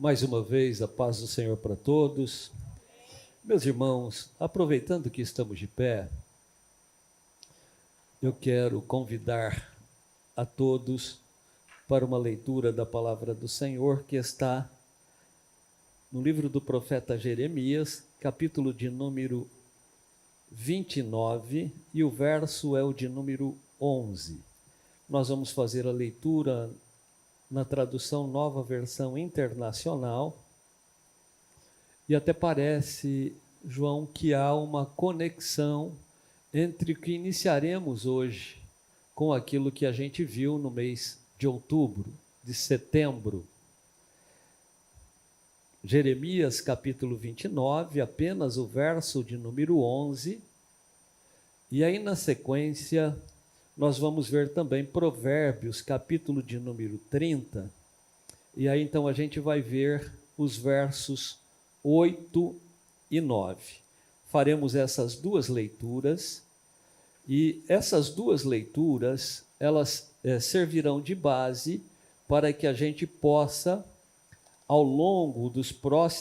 Mais uma vez, a paz do Senhor para todos. Meus irmãos, aproveitando que estamos de pé, eu quero convidar a todos para uma leitura da palavra do Senhor que está no livro do profeta Jeremias, capítulo de número 29, e o verso é o de número 11. Nós vamos fazer a leitura na tradução Nova Versão Internacional, e até parece, João, que há uma conexão entre o que iniciaremos hoje com aquilo que a gente viu no mês de outubro, de setembro. Jeremias capítulo 29, apenas o verso de número 11, e aí na sequência nós vamos ver também Provérbios, capítulo de número 30, e aí então a gente vai ver os versos 8 e 9. Faremos essas duas leituras, e essas duas leituras, elas servirão de base para que a gente possa, ao longo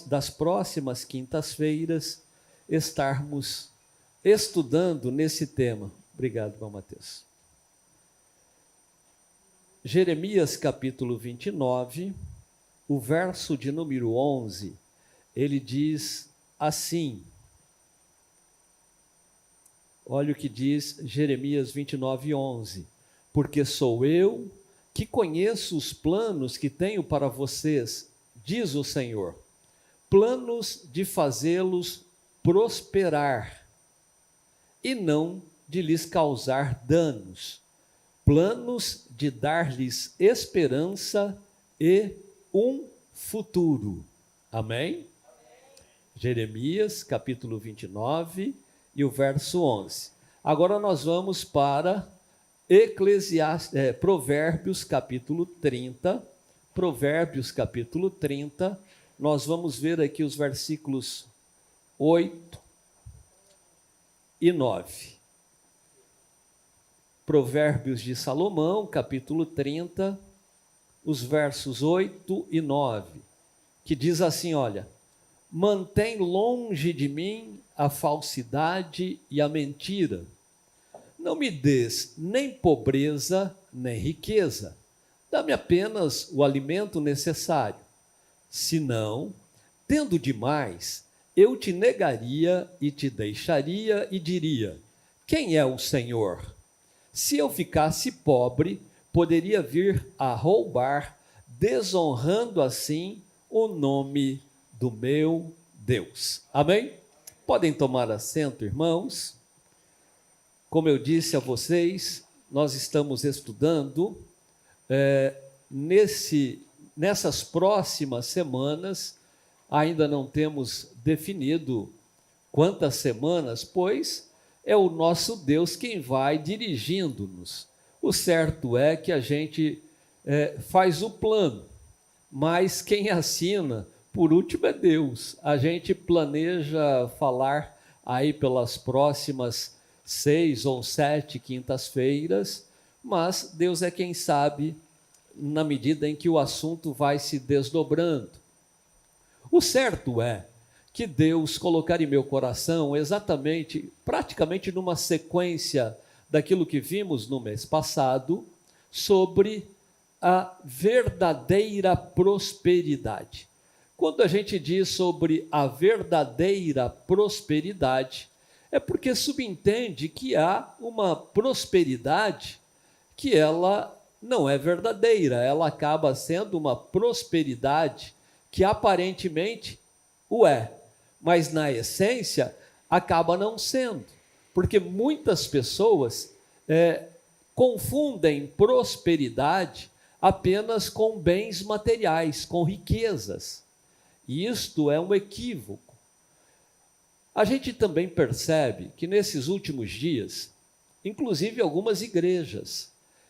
das próximas quintas-feiras, estarmos estudando nesse tema. Obrigado, irmão Mateus. Jeremias capítulo 29, o verso de número 11, ele diz assim, olha o que diz Jeremias 29, 11, porque sou eu que conheço os planos que tenho para vocês, diz o Senhor, planos de fazê-los prosperar e não de lhes causar danos, planos de dar-lhes esperança e um futuro. Amém? Jeremias, capítulo 29 e o verso 11. Agora nós vamos para Provérbios, capítulo 30. Provérbios, capítulo 30. Nós vamos ver aqui os versículos 8 e 9. Provérbios de Salomão, capítulo 30, os versos 8 e 9, que diz assim, olha, mantém longe de mim a falsidade e a mentira, não me des nem pobreza, nem riqueza, dá-me apenas o alimento necessário, senão, tendo demais, eu te negaria e te deixaria e diria, quem é o Senhor? Se eu ficasse pobre, poderia vir a roubar, desonrando assim o nome do meu Deus. Amém? Podem tomar assento, irmãos. Como eu disse a vocês, nós estamos estudando nessas próximas semanas, ainda não temos definido quantas semanas, pois é o nosso Deus quem vai dirigindo-nos. O certo é que a gente faz o plano, mas quem assina, por último, é Deus. A gente planeja falar aí pelas próximas 6 ou 7 quintas-feiras, mas Deus é quem sabe na medida em que o assunto vai se desdobrando. O certo é que Deus colocar em meu coração praticamente numa sequência daquilo que vimos no mês passado, sobre a verdadeira prosperidade. Quando a gente diz sobre a verdadeira prosperidade, é porque subentende que há uma prosperidade que ela não é verdadeira, ela acaba sendo uma prosperidade que aparentemente o é, mas na essência acaba não sendo, porque muitas pessoas confundem prosperidade apenas com bens materiais, com riquezas, e isto é um equívoco. A gente também percebe que nesses últimos dias, inclusive algumas igrejas,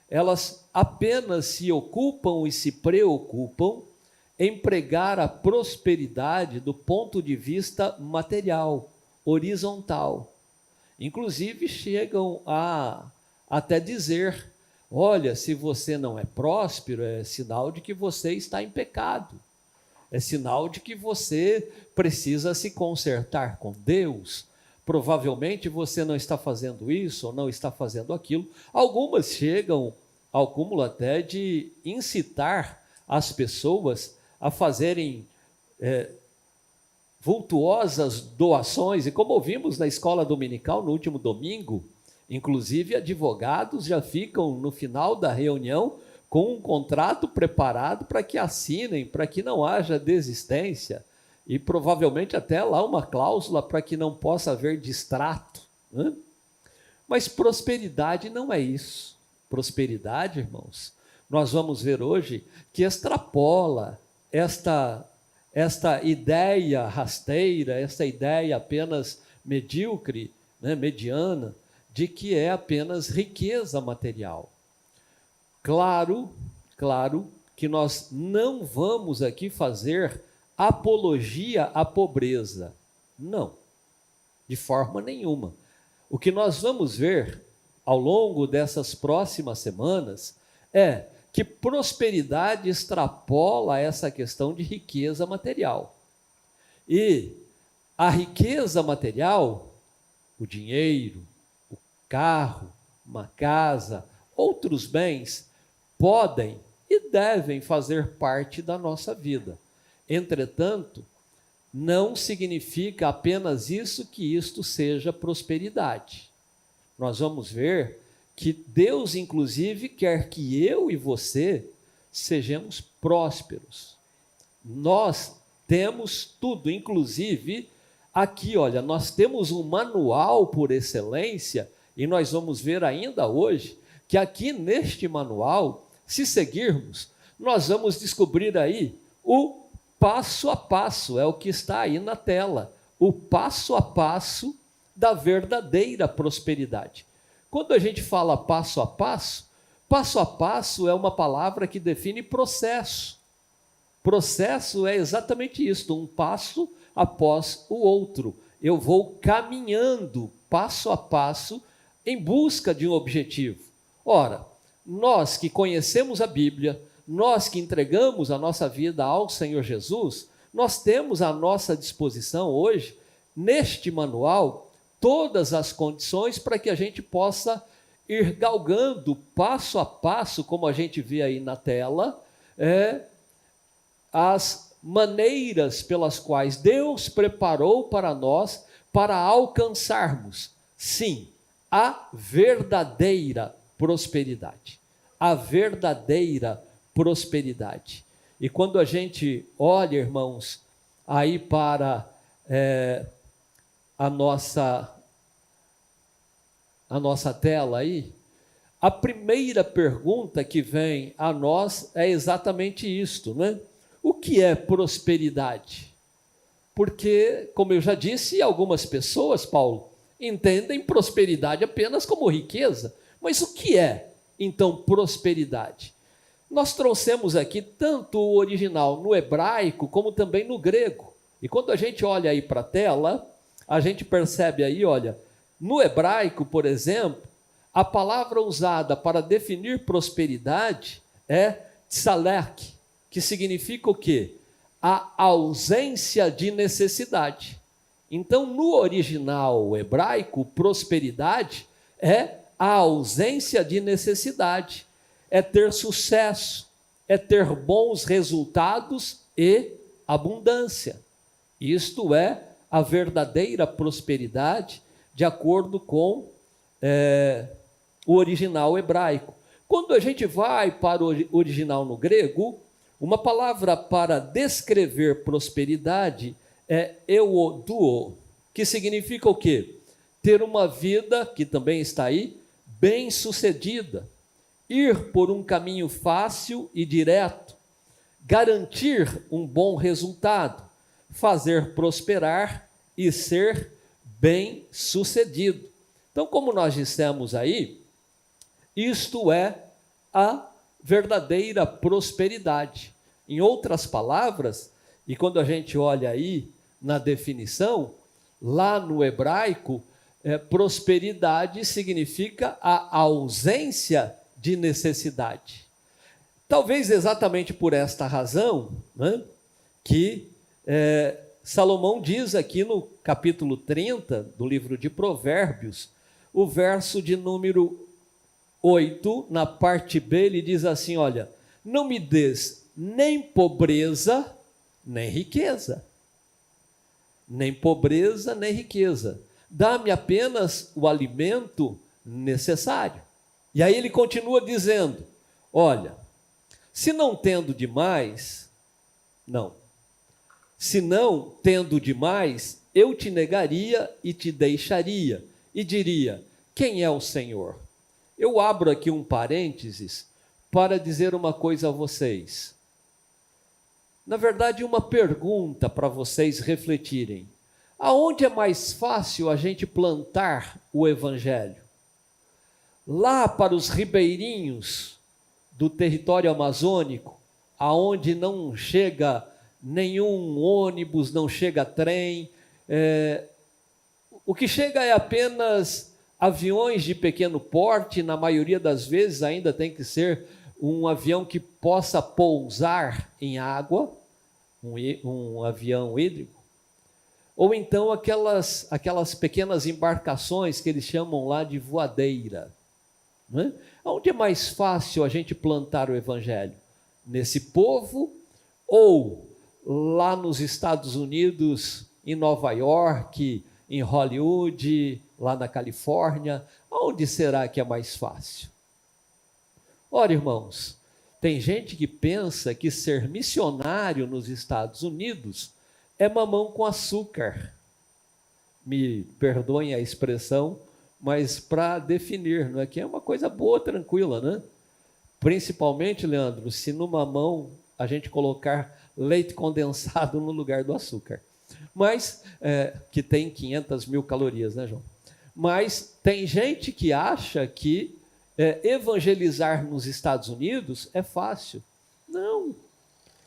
elas apenas se ocupam e se preocupam em pregar a prosperidade do ponto de vista material, horizontal. Inclusive chegam a até dizer, olha, se você não é próspero, é sinal de que você está em pecado. É sinal de que você precisa se consertar com Deus. Provavelmente você não está fazendo isso ou não está fazendo aquilo. Algumas chegam ao cúmulo até de incitar as pessoas a fazerem vultuosas doações. E como ouvimos na escola dominical no último domingo, inclusive advogados já ficam no final da reunião com um contrato preparado para que assinem, para que não haja desistência. E provavelmente até lá uma cláusula para que não possa haver distrato, né? Mas prosperidade não é isso. Prosperidade, irmãos, nós vamos ver hoje que extrapola esta ideia rasteira, esta ideia apenas medíocre, né, mediana, de que é apenas riqueza material. Claro que nós não vamos aqui fazer apologia à pobreza. Não, de forma nenhuma. O que nós vamos ver ao longo dessas próximas semanas é que prosperidade extrapola essa questão de riqueza material. E a riqueza material, o dinheiro, o carro, uma casa, outros bens, podem e devem fazer parte da nossa vida. Entretanto, não significa apenas isso que isto seja prosperidade. Nós vamos ver que Deus, inclusive, quer que eu e você sejamos prósperos. Nós temos tudo, inclusive, aqui, olha, nós temos um manual por excelência, e nós vamos ver ainda hoje que aqui neste manual, se seguirmos, nós vamos descobrir aí o passo a passo, é o que está aí na tela, o passo a passo da verdadeira prosperidade. Quando a gente fala passo a passo é uma palavra que define processo. Processo é exatamente isso, um passo após o outro. Eu vou caminhando passo a passo em busca de um objetivo. Ora, nós que conhecemos a Bíblia, nós que entregamos a nossa vida ao Senhor Jesus, nós temos à nossa disposição hoje, neste manual, todas as condições para que a gente possa ir galgando passo a passo, como a gente vê aí na tela, as maneiras pelas quais Deus preparou para nós para alcançarmos, sim, a verdadeira prosperidade. A verdadeira prosperidade. E quando a gente olha, irmãos, aí para a nossa tela aí, a primeira pergunta que vem a nós é exatamente isto, né? O que é prosperidade? Porque, como eu já disse, algumas pessoas, Paulo, entendem prosperidade apenas como riqueza. Mas o que é, então, prosperidade? Nós trouxemos aqui tanto o original no hebraico como também no grego. E quando a gente olha aí para a tela, a gente percebe aí, olha, no hebraico, por exemplo, a palavra usada para definir prosperidade é tsalek, que significa o quê? A ausência de necessidade. Então, no original hebraico, prosperidade é a ausência de necessidade, é ter sucesso, é ter bons resultados e abundância. Isto é a verdadeira prosperidade, de acordo com o original hebraico. Quando a gente vai para o original no grego, uma palavra para descrever prosperidade é euoduo, que significa o quê? Ter uma vida, que também está aí, bem-sucedida, ir por um caminho fácil e direto, garantir um bom resultado, fazer prosperar e ser bem-sucedido. Então, como nós dissemos aí, isto é a verdadeira prosperidade. Em outras palavras, e quando a gente olha aí na definição, lá no hebraico, prosperidade significa a ausência de necessidade. Talvez exatamente por esta razão, né, que Salomão diz aqui no capítulo 30 do livro de Provérbios, o verso de número 8, na parte B, ele diz assim, olha, não me des nem pobreza, nem riqueza. Nem pobreza, nem riqueza. Dá-me apenas o alimento necessário. E aí ele continua dizendo, olha, se não tendo demais, não. Se não tendo demais, eu te negaria e te deixaria, e diria, quem é o Senhor? Eu abro aqui um parênteses para dizer uma coisa a vocês. Na verdade, uma pergunta para vocês refletirem. Aonde é mais fácil a gente plantar o Evangelho? Lá para os ribeirinhos do território amazônico, aonde não chega nenhum ônibus, não chega trem, o que chega é apenas aviões de pequeno porte, na maioria das vezes ainda tem que ser um avião que possa pousar em água, um avião hídrico, ou então aquelas pequenas embarcações que eles chamam lá de voadeira. Não é? Onde é mais fácil a gente plantar o Evangelho? Nesse povo ou lá nos Estados Unidos, em Nova York, em Hollywood, lá na Califórnia? Onde será que é mais fácil? Ora, irmãos, tem gente que pensa que ser missionário nos Estados Unidos é mamão com açúcar. Me perdoem a expressão, mas para definir, não é que é uma coisa boa, tranquila, né? Principalmente, Leandro, se no mamão a gente colocar leite condensado no lugar do açúcar. Mas, que tem 500 mil calorias, né, João? Mas tem gente que acha que evangelizar nos Estados Unidos é fácil. Não.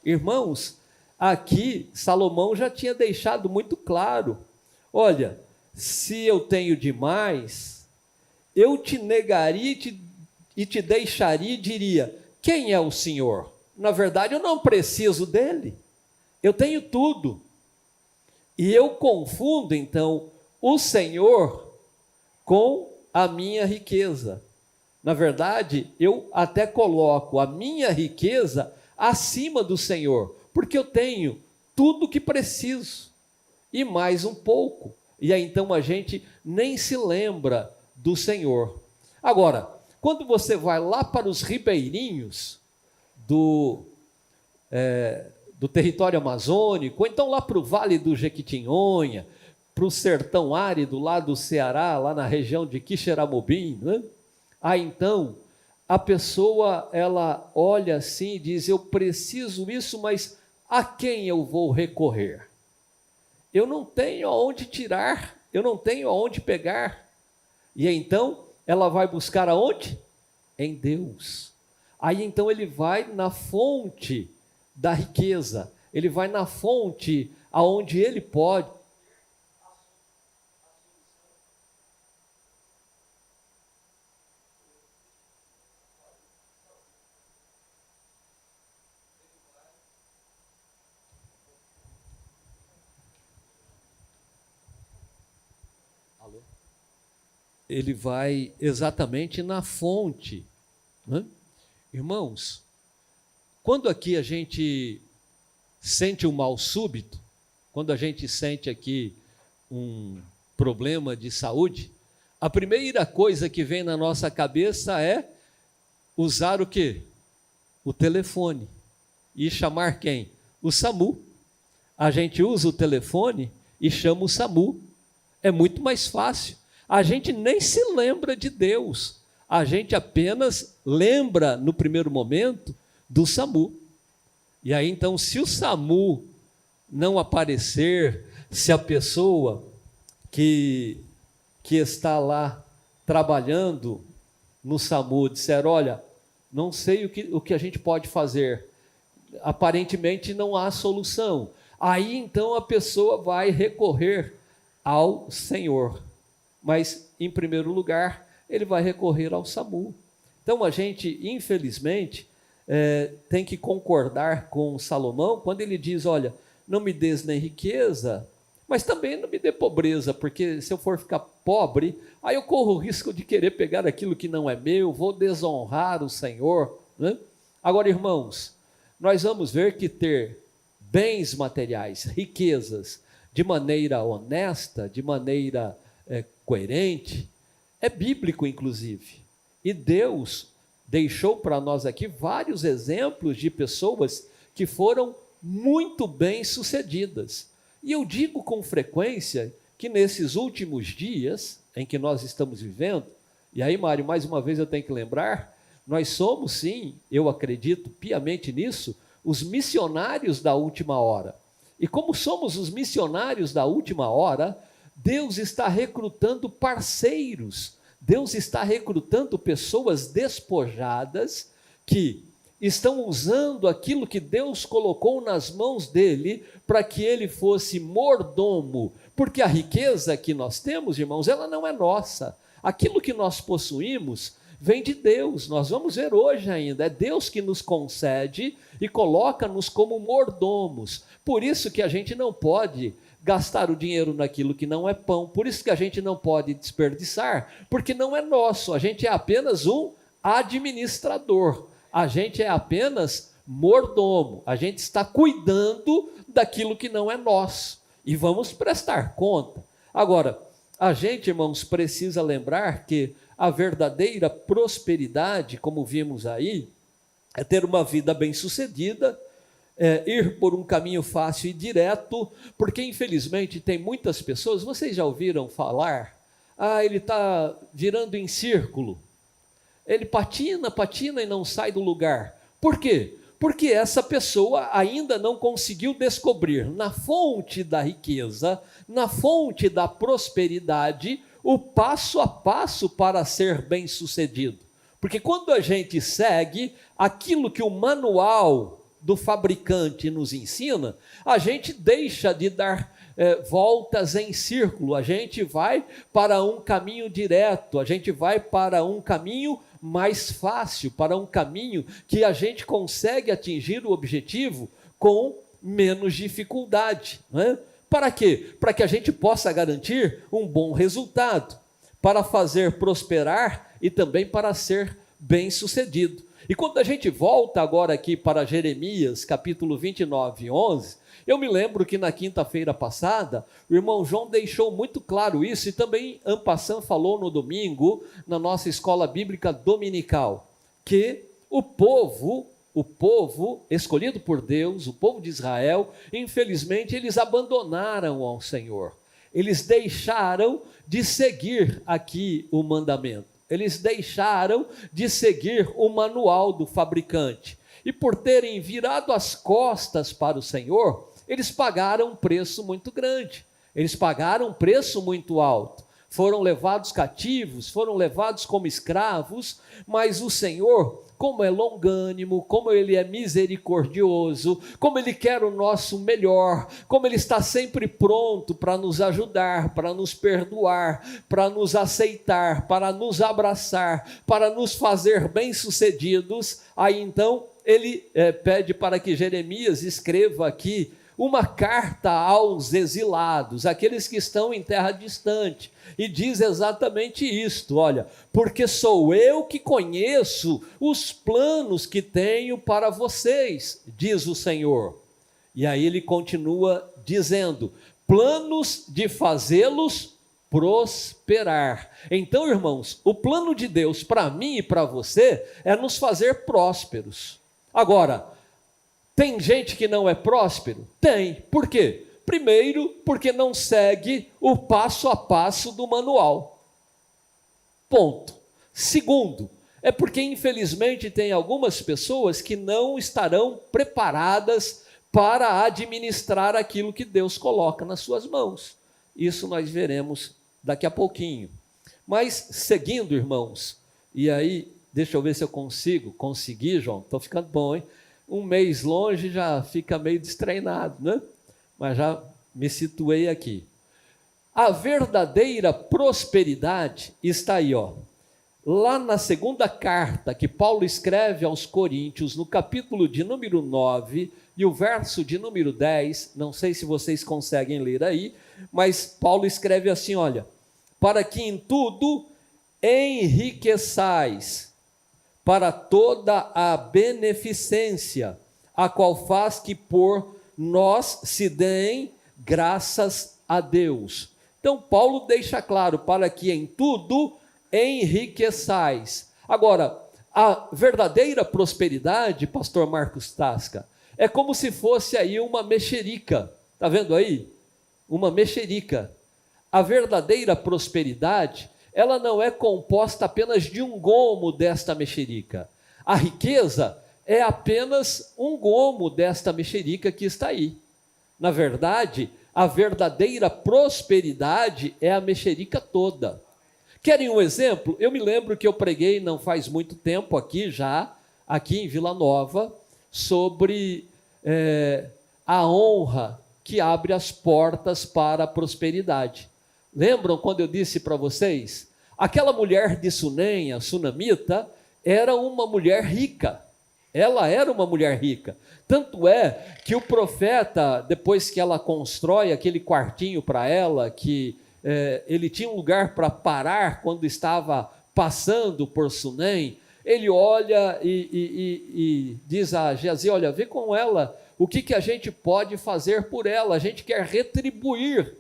Irmãos, aqui Salomão já tinha deixado muito claro. Olha, se eu tenho demais, eu te negaria e te deixaria e diria, quem é o Senhor? Na verdade, eu não preciso dele. Eu tenho tudo. E eu confundo, então, o Senhor com a minha riqueza. Na verdade, eu até coloco a minha riqueza acima do Senhor, porque eu tenho tudo o que preciso e mais um pouco. E aí então a gente nem se lembra do Senhor. Agora, quando você vai lá para os ribeirinhos do território amazônico, ou então lá para o Vale do Jequitinhonha, para o sertão árido lá do Ceará, lá na região de Quixeramobim, né? Aí então a pessoa ela olha assim e diz, eu preciso isso, mas a quem eu vou recorrer? Eu não tenho aonde tirar, eu não tenho aonde pegar. E então ela vai buscar aonde? Em Deus. Aí então ele vai na fonte da riqueza, ele vai na fonte aonde ele pode. Ele vai exatamente na fonte, né? Irmãos, quando aqui a gente sente um mal súbito, quando a gente sente aqui um problema de saúde, a primeira coisa que vem na nossa cabeça é usar o quê? O telefone. E chamar quem? O SAMU. A gente usa o telefone e chama o SAMU. É muito mais fácil. A gente nem se lembra de Deus. A gente apenas lembra, no primeiro momento, do SAMU. E aí, então, se o SAMU não aparecer, se a pessoa que está lá trabalhando no SAMU disser, olha, não sei o que a gente pode fazer, aparentemente não há solução. Aí, então, a pessoa vai recorrer ao Senhor. Mas, em primeiro lugar, ele vai recorrer ao SAMU. Então, a gente, infelizmente, tem que concordar com Salomão quando ele diz, olha, não me des nem riqueza, mas também não me dê pobreza, porque se eu for ficar pobre, aí eu corro o risco de querer pegar aquilo que não é meu, vou desonrar o Senhor, né? Agora, irmãos, nós vamos ver que ter bens materiais, riquezas, de maneira honesta, de maneira coerente, é bíblico, inclusive. E Deus deixou para nós aqui vários exemplos de pessoas que foram muito bem-sucedidas. E eu digo com frequência que nesses últimos dias em que nós estamos vivendo, e aí, Mário, mais uma vez eu tenho que lembrar, nós somos sim, eu acredito piamente nisso, os missionários da última hora. E como somos os missionários da última hora, Deus está recrutando parceiros, Deus está recrutando pessoas despojadas que estão usando aquilo que Deus colocou nas mãos dele para que ele fosse mordomo, porque a riqueza que nós temos, irmãos, ela não é nossa. Aquilo que nós possuímos vem de Deus, nós vamos ver hoje ainda, é Deus que nos concede e coloca-nos como mordomos. Por isso que a gente não pode gastar o dinheiro naquilo que não é pão, por isso que a gente não pode desperdiçar, porque não é nosso, a gente é apenas um administrador, a gente é apenas mordomo, a gente está cuidando daquilo que não é nosso, e vamos prestar conta. Agora, a gente, irmãos, precisa lembrar que a verdadeira prosperidade, como vimos aí, é ter uma vida bem-sucedida, ir por um caminho fácil e direto, porque infelizmente tem muitas pessoas, vocês já ouviram falar, ele está virando em círculo, ele patina e não sai do lugar. Por quê? Porque essa pessoa ainda não conseguiu descobrir na fonte da riqueza, na fonte da prosperidade, o passo a passo para ser bem-sucedido. Porque quando a gente segue aquilo que o manual do fabricante nos ensina, a gente deixa de dar voltas em círculo, a gente vai para um caminho direto, a gente vai para um caminho mais fácil, para um caminho que a gente consegue atingir o objetivo com menos dificuldade, né? Para quê? Para que a gente possa garantir um bom resultado, para fazer prosperar e também para ser bem-sucedido. E quando a gente volta agora aqui para Jeremias, capítulo 29, 11, eu me lembro que na quinta-feira passada, o irmão João deixou muito claro isso, e também en passant falou no domingo, na nossa escola bíblica dominical, que o povo escolhido por Deus, o povo de Israel, infelizmente eles abandonaram ao Senhor. Eles deixaram de seguir aqui o mandamento. Eles deixaram de seguir o manual do fabricante. E por terem virado as costas para o Senhor, eles pagaram um preço muito grande. Eles pagaram um preço muito alto. Foram levados cativos, foram levados como escravos, mas o Senhor, como é longânimo, como Ele é misericordioso, como Ele quer o nosso melhor, como Ele está sempre pronto para nos ajudar, para nos perdoar, para nos aceitar, para nos abraçar, para nos fazer bem-sucedidos, aí então Ele pede para que Jeremias escreva aqui uma carta aos exilados, aqueles que estão em terra distante, e diz exatamente isto: olha, porque sou eu que conheço os planos que tenho para vocês, diz o Senhor. E aí ele continua dizendo: planos de fazê-los prosperar. Então, irmãos, o plano de Deus para mim e para você é nos fazer prósperos. Agora, tem gente que não é próspero? Tem. Por quê? Primeiro, porque não segue o passo a passo do manual. Ponto. Segundo, é porque infelizmente tem algumas pessoas que não estarão preparadas para administrar aquilo que Deus coloca nas suas mãos. Isso nós veremos daqui a pouquinho. Mas seguindo, irmãos, e aí, deixa eu ver se eu consegui, João, estou ficando bom, hein? Um mês longe já fica meio destreinado, né? Mas já me situei aqui. A verdadeira prosperidade está aí, ó. lá na segunda carta que Paulo escreve aos Coríntios, no capítulo de número 9 e o verso de número 10, não sei se vocês conseguem ler aí, mas Paulo escreve assim, olha, para que em tudo enriqueçais para toda a beneficência, a qual faz que por nós se deem graças a Deus. Então Paulo deixa claro, para que em tudo enriqueçais. Agora, a verdadeira prosperidade, pastor Marcos Tasca, é como se fosse aí uma mexerica, está vendo aí? Uma mexerica. A verdadeira prosperidade, ela não é composta apenas de um gomo desta mexerica. A riqueza é apenas um gomo desta mexerica que está aí. Na verdade, a verdadeira prosperidade é a mexerica toda. Querem um exemplo? Eu me lembro que eu preguei não faz muito tempo aqui em Vila Nova, sobre a honra que abre as portas para a prosperidade. Lembram quando eu disse para vocês? Aquela mulher de Sunem, a sunamita, era uma mulher rica. Ela era uma mulher rica. Tanto é que o profeta, depois que ela constrói aquele quartinho para ela, que ele tinha um lugar para parar quando estava passando por Sunem, ele olha e diz a Geazi, olha, vê com ela o que a gente pode fazer por ela, a gente quer retribuir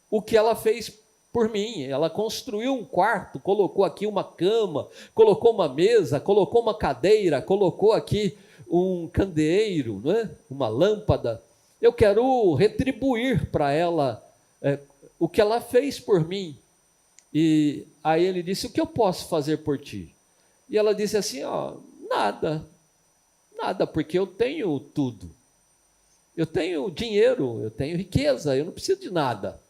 o que ela fez por mim. Ela construiu um quarto, colocou aqui uma cama, colocou uma mesa, colocou uma cadeira, colocou aqui um candeeiro, não é? Uma lâmpada. Eu quero retribuir para ela o que ela fez por mim. E aí ele disse, o que eu posso fazer por ti? E ela disse assim, nada, porque eu tenho tudo. Eu tenho dinheiro, eu tenho riqueza, eu não preciso de nada.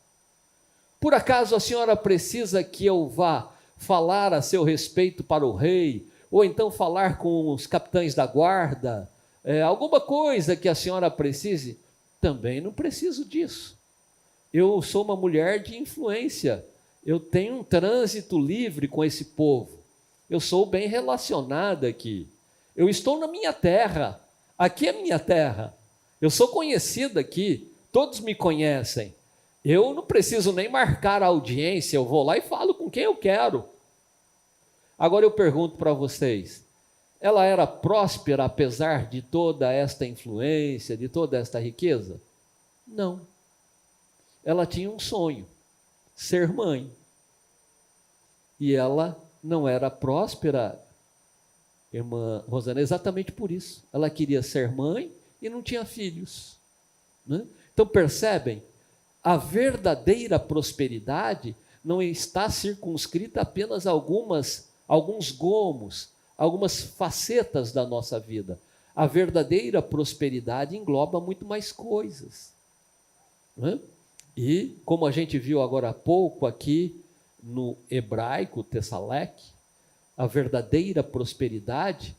Por acaso a senhora precisa que eu vá falar a seu respeito para o rei, ou então falar com os capitães da guarda, alguma coisa que a senhora precise? Também não preciso disso. Eu sou uma mulher de influência, eu tenho um trânsito livre com esse povo, eu sou bem relacionada aqui, eu estou na minha terra, aqui é minha terra, eu sou conhecida aqui, todos me conhecem, eu não preciso nem marcar a audiência, eu vou lá e falo com quem eu quero. Agora eu pergunto para vocês, ela era próspera apesar de toda esta influência, de toda esta riqueza? Não. Ela tinha um sonho, ser mãe. E ela não era próspera, irmã Rosana, exatamente por isso. Ela queria ser mãe e não tinha filhos, né? Então percebem? A verdadeira prosperidade não está circunscrita apenas a alguns gomos, algumas facetas da nossa vida. A verdadeira prosperidade engloba muito mais coisas, né? E, como a gente viu agora há pouco aqui no hebraico, Tessalec, a verdadeira prosperidade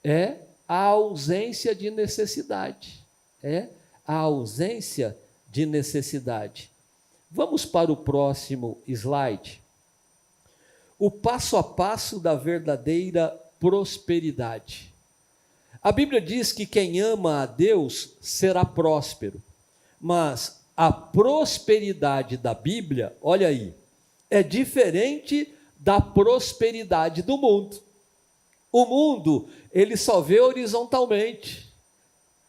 é a ausência de necessidade. É a ausência de necessidade. Vamos para o próximo slide. O passo a passo da verdadeira prosperidade. A Bíblia diz que quem ama a Deus será próspero, mas a prosperidade da Bíblia, olha aí, é diferente da prosperidade do mundo. O mundo, ele só vê horizontalmente.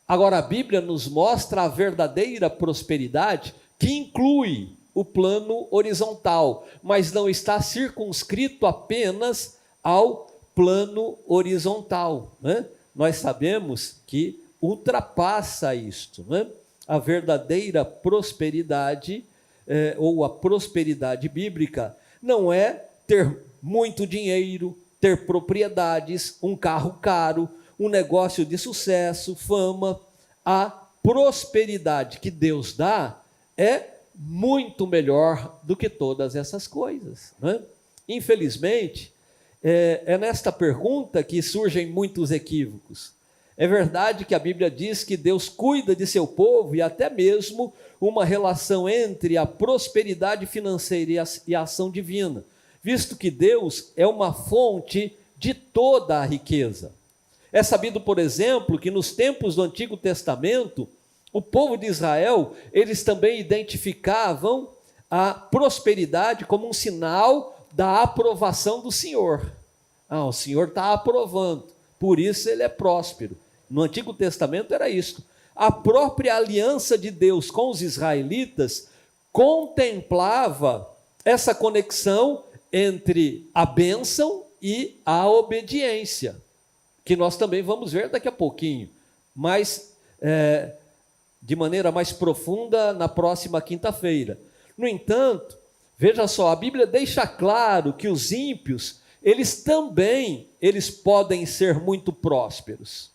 Agora a Bíblia nos mostra a verdadeira prosperidade, que inclui o plano horizontal, mas não está circunscrito apenas ao plano horizontal, né? Nós sabemos que ultrapassa isto, né? A verdadeira prosperidade, ou a prosperidade bíblica, não é ter muito dinheiro, ter propriedades, um carro caro, um negócio de sucesso, fama. A prosperidade que Deus dá é muito melhor do que todas essas coisas, né? Infelizmente, é nesta pergunta que surgem muitos equívocos. É verdade que a Bíblia diz que Deus cuida de seu povo e até mesmo uma relação entre a prosperidade financeira e a ação divina. visto que Deus é uma fonte de toda a riqueza. É sabido, por exemplo, que nos tempos do Antigo Testamento, o povo de Israel, eles também identificavam a prosperidade como um sinal da aprovação do Senhor. O Senhor está aprovando, por isso ele é próspero. No Antigo Testamento era isso. A própria aliança de Deus com os israelitas contemplava essa conexão entre a bênção e a obediência, que nós também vamos ver daqui a pouquinho, mas de maneira mais profunda na próxima quinta-feira. No entanto, veja só, a Bíblia deixa claro que os ímpios, eles podem ser muito prósperos.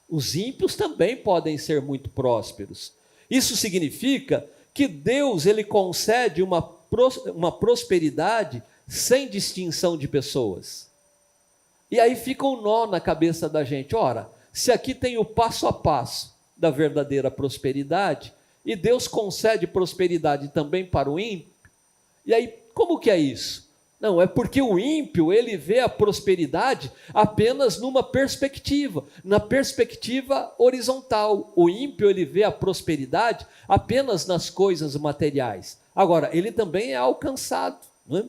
Os ímpios também podem ser muito prósperos. Isso significa que Deus, ele concede uma prosperidade sem distinção de pessoas. E aí fica um nó na cabeça da gente. Ora, se aqui tem o passo a passo da verdadeira prosperidade, e Deus concede prosperidade também para o ímpio, e aí como que é isso? Não, é porque o ímpio, ele vê a prosperidade apenas numa perspectiva, na perspectiva horizontal. O ímpio, ele vê a prosperidade apenas nas coisas materiais. Agora, ele também é alcançado, não é?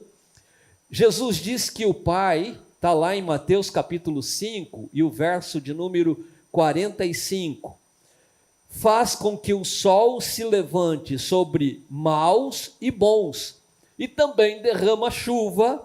Jesus diz que o Pai, está lá em Mateus capítulo 5, e o verso de número 45, faz com que o sol se levante sobre maus e bons, e também derrama chuva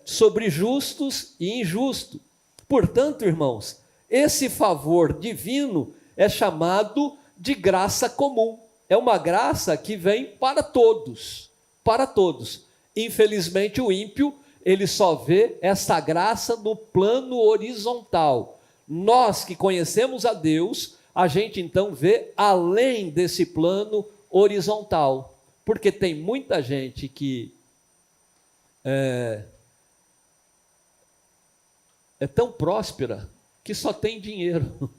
sobre justos e injustos. Portanto, irmãos, esse favor divino é chamado de graça comum. É uma graça que vem para todos, para todos. Infelizmente, o ímpio, ele só vê essa graça no plano horizontal. Nós que conhecemos a Deus, a gente então vê além desse plano horizontal. Porque tem muita gente que é tão próspera que só tem dinheiro,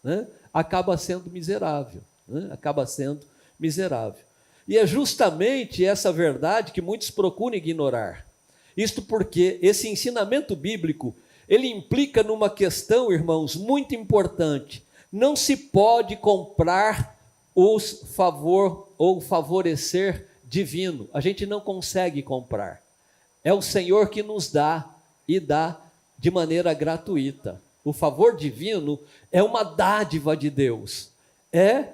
né? Acaba sendo miserável, né? Acaba sendo miserável. E é justamente essa verdade que muitos procuram ignorar. Isto porque esse ensinamento bíblico, ele implica numa questão, irmãos, muito importante. Não se pode comprar o favorecer divino. A gente não consegue comprar. É o Senhor que nos dá e dá de maneira gratuita. O favor divino é uma dádiva de Deus. É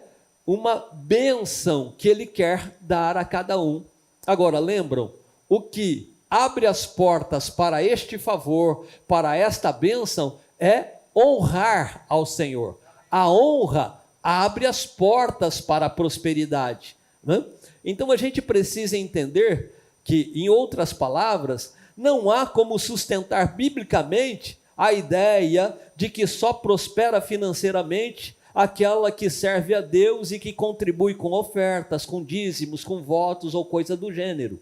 uma bênção que Ele quer dar a cada um. Agora, lembram? O que abre as portas para este favor, para esta bênção, é honrar ao Senhor. A honra abre as portas para a prosperidade, né? Então a gente precisa entender que, em outras palavras, não há como sustentar biblicamente a ideia de que só prospera financeiramente aquela que serve a Deus e que contribui com ofertas, com dízimos, com votos ou coisa do gênero.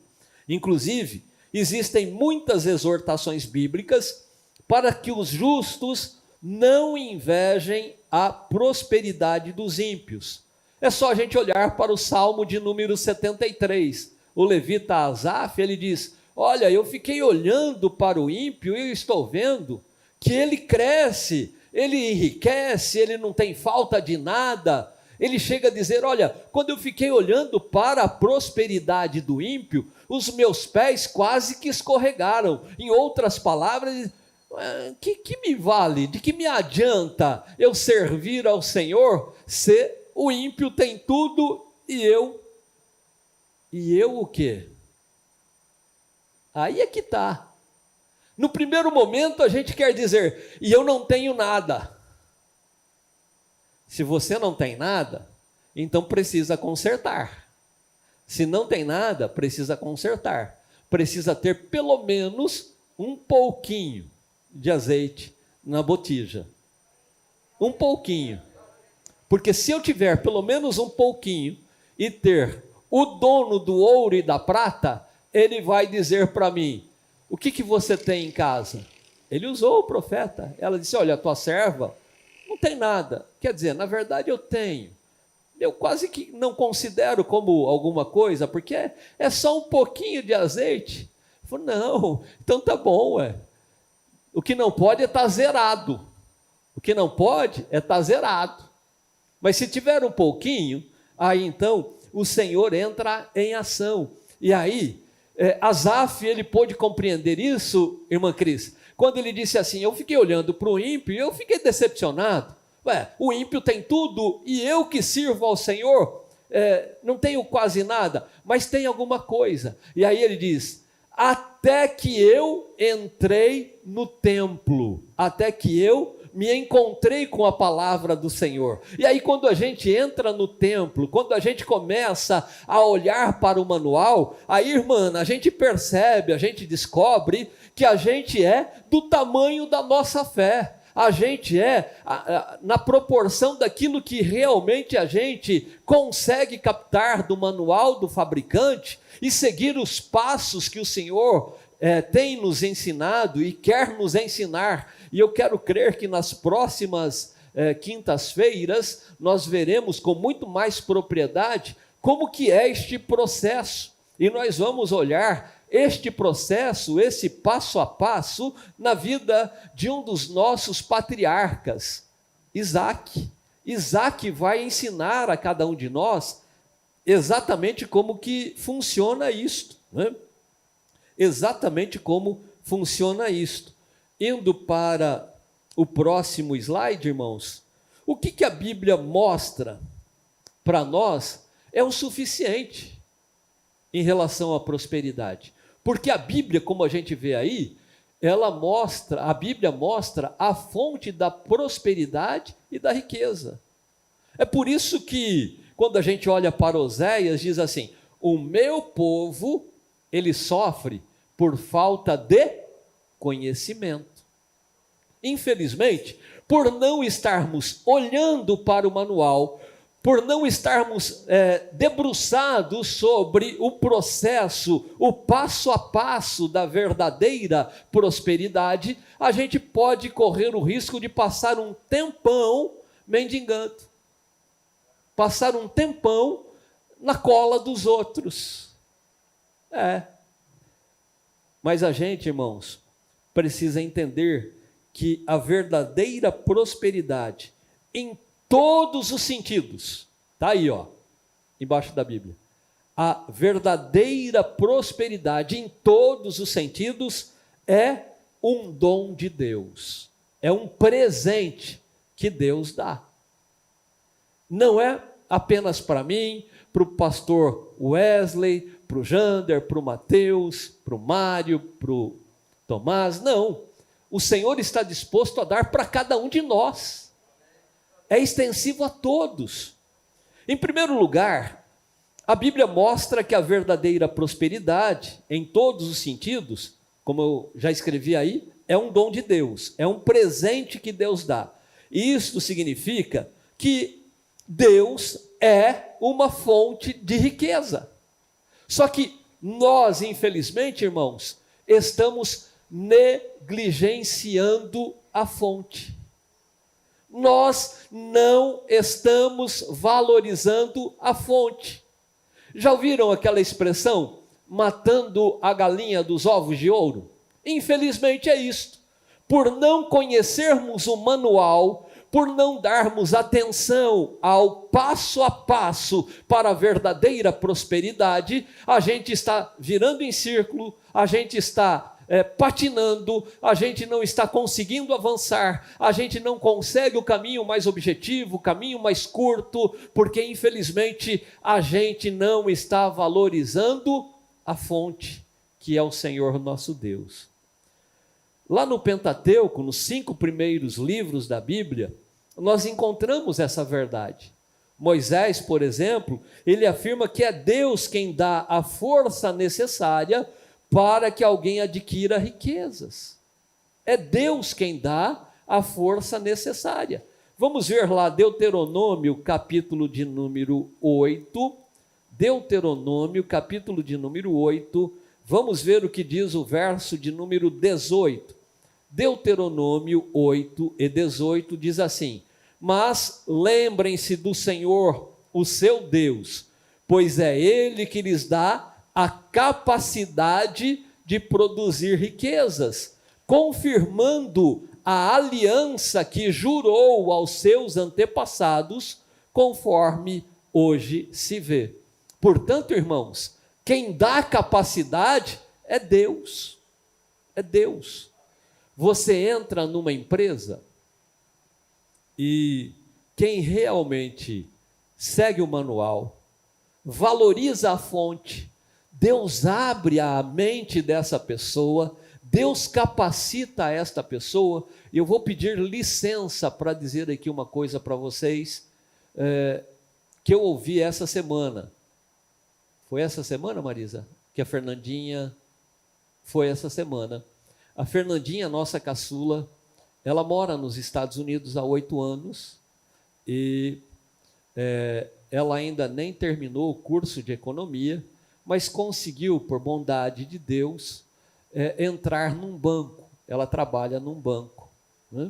Inclusive, existem muitas exortações bíblicas para que os justos não invejem a prosperidade dos ímpios. É só a gente olhar para o Salmo de número 73. O levita Asaf, ele diz: olha, eu fiquei olhando para o ímpio e estou vendo que ele cresce, ele enriquece, ele não tem falta de nada. Ele chega a dizer: olha, quando eu fiquei olhando para a prosperidade do ímpio, os meus pés quase que escorregaram. Em outras palavras, que me vale, de que me adianta eu servir ao Senhor se o ímpio tem tudo e eu o quê? Aí é que está. No primeiro momento a gente quer dizer: e eu não tenho nada. Se você não tem nada, então precisa consertar. Se não tem nada, precisa consertar. Precisa ter pelo menos um pouquinho de azeite na botija. Um pouquinho. Porque se eu tiver pelo menos um pouquinho e ter o dono do ouro e da prata, ele vai dizer para mim: o que você tem em casa? Ele usou o profeta. Ela disse: olha, a tua serva não tem nada. Quer dizer, na verdade eu tenho. eu quase que não considero como alguma coisa, porque é só um pouquinho de azeite. Eu falo, não, então tá bom, ué. O que não pode é estar zerado. O que não pode é estar zerado. Mas se tiver um pouquinho, aí então o Senhor entra em ação. E aí, Asaf, ele pôde compreender isso, irmã Cris, quando ele disse assim, eu fiquei olhando para o ímpio e eu fiquei decepcionado. O ímpio tem tudo e eu que sirvo ao Senhor, não tenho quase nada, mas tem alguma coisa. E aí ele diz, até que eu entrei no templo, até que eu me encontrei com a palavra do Senhor. E aí quando a gente entra no templo, quando a gente começa a olhar para o manual, aí, irmã, a gente percebe, a gente descobre que a gente é do tamanho da nossa fé. A gente na proporção daquilo que realmente a gente consegue captar do manual do fabricante e seguir os passos que o Senhor tem nos ensinado e quer nos ensinar. E eu quero crer que nas próximas quintas-feiras nós veremos com muito mais propriedade como que é este processo. E nós vamos olhar este processo, esse passo a passo, na vida de um dos nossos patriarcas, Isaac. Isaac vai ensinar a cada um de nós exatamente como que funciona isto, né? Exatamente como funciona isto. Indo para o próximo slide, irmãos, o que a Bíblia mostra para nós é o suficiente em relação à prosperidade. Porque a Bíblia, como a gente vê aí, a Bíblia mostra a fonte da prosperidade e da riqueza. É por isso que, quando a gente olha para Oséias, diz assim, o meu povo, ele sofre por falta de conhecimento. Infelizmente, por não estarmos olhando para o manual, por não estarmos debruçados sobre o processo, o passo a passo da verdadeira prosperidade, a gente pode correr o risco de passar um tempão mendigando, passar um tempão na cola dos outros. Mas a gente, irmãos, precisa entender que a verdadeira prosperidade, em todos os sentidos, está aí, embaixo da Bíblia. A verdadeira prosperidade em todos os sentidos é um dom de Deus, é um presente que Deus dá. Não é apenas para mim, para o pastor Wesley, para o Jander, para o Mateus, para o Mário, para o Tomás, não. O Senhor está disposto a dar para cada um de nós. É extensivo a todos. Em primeiro lugar, a Bíblia mostra que a verdadeira prosperidade, em todos os sentidos, como eu já escrevi aí, é um dom de Deus, é um presente que Deus dá. E isso significa que Deus é uma fonte de riqueza. Só que nós, infelizmente, irmãos, estamos negligenciando a fonte. Nós não estamos valorizando a fonte. Já ouviram aquela expressão, matando a galinha dos ovos de ouro? Infelizmente é isto. Por não conhecermos o manual, por não darmos atenção ao passo a passo para a verdadeira prosperidade, a gente está virando em círculo, a gente está patinando, a gente não está conseguindo avançar, a gente não consegue o caminho mais objetivo, o caminho mais curto, porque infelizmente a gente não está valorizando a fonte, que é o Senhor nosso Deus. Lá no Pentateuco, nos 5 primeiros livros da Bíblia, nós encontramos essa verdade. Moisés, por exemplo, ele afirma que é Deus quem dá a força necessária para que alguém adquira riquezas. É Deus quem dá a força necessária. Vamos ver lá Deuteronômio, capítulo de número 8. Deuteronômio, capítulo de número 8. Vamos ver o que diz o verso de número 18. Deuteronômio 8 e 18 diz assim: mas lembrem-se do Senhor, o seu Deus, pois é Ele que lhes dá a capacidade de produzir riquezas, confirmando a aliança que jurou aos seus antepassados, conforme hoje se vê. Portanto, irmãos, quem dá capacidade é Deus. É Deus. Você entra numa empresa e quem realmente segue o manual, valoriza a fonte, Deus abre a mente dessa pessoa, Deus capacita esta pessoa. E eu vou pedir licença para dizer aqui uma coisa para vocês, que eu ouvi essa semana. Foi essa semana, Marisa? Que a Fernandinha... Foi essa semana. A Fernandinha, nossa caçula, ela mora nos Estados Unidos há 8 anos e ela ainda nem terminou o curso de economia, mas conseguiu, por bondade de Deus, entrar num banco. Ela trabalha num banco, né?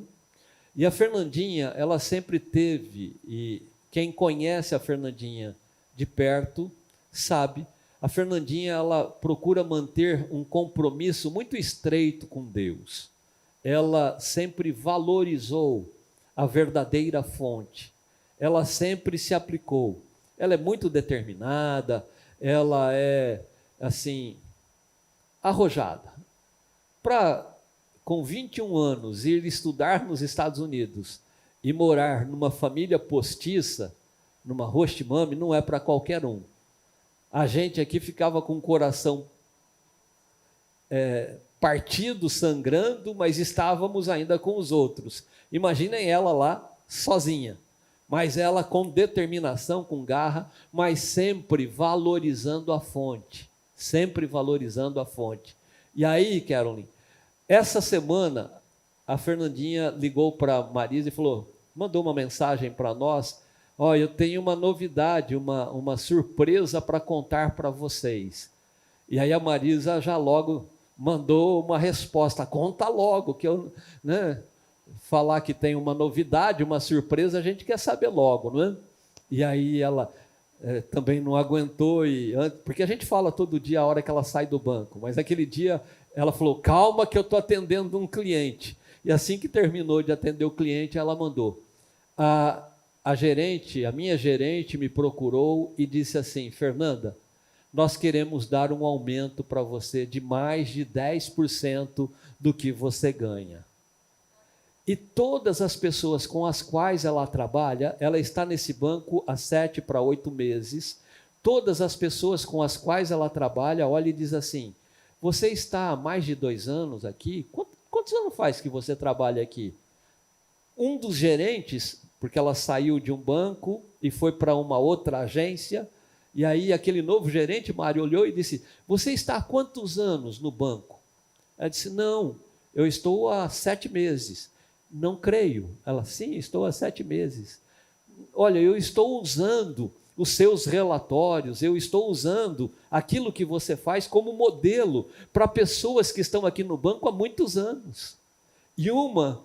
E a Fernandinha, ela sempre teve, e quem conhece a Fernandinha de perto sabe, a Fernandinha, ela procura manter um compromisso muito estreito com Deus. Ela sempre valorizou a verdadeira fonte. Ela sempre se aplicou. Ela é muito determinada, ela é, assim, arrojada. Com 21 anos, ir estudar nos Estados Unidos e morar numa família postiça, numa host mami, não é para qualquer um. A gente aqui ficava com o coração partido, sangrando, mas estávamos ainda com os outros. Imaginem ela lá, sozinha, mas ela com determinação, com garra, mas sempre valorizando a fonte, sempre valorizando a fonte. E aí, Carolyn, essa semana, a Fernandinha ligou para a Marisa e mandou uma mensagem para nós. Eu tenho uma novidade, uma surpresa para contar para vocês. E aí a Marisa já logo mandou uma resposta, conta logo, que eu, falar que tem uma novidade, uma surpresa, a gente quer saber logo, não é? E aí ela também não aguentou, porque a gente fala todo dia a hora que ela sai do banco, mas aquele dia ela falou, calma que eu estou atendendo um cliente. E assim que terminou de atender o cliente, ela mandou, a minha gerente me procurou e disse assim, Fernanda, nós queremos dar um aumento para você de mais de 10% do que você ganha. E todas as pessoas com as quais ela trabalha, ela está nesse banco há 7 para 8 meses, todas as pessoas com as quais ela trabalha, olha e diz assim, você está há mais de 2 anos aqui? Quantos anos faz que você trabalha aqui? Um dos gerentes, porque ela saiu de um banco e foi para uma outra agência, e aí aquele novo gerente, Mário, olhou e disse, você está há quantos anos no banco? Ela disse, não, eu estou há 7 meses. Não creio. Ela, sim, estou há 7 meses. Olha, eu estou usando os seus relatórios, eu estou usando aquilo que você faz como modelo para pessoas que estão aqui no banco há muitos anos. E uma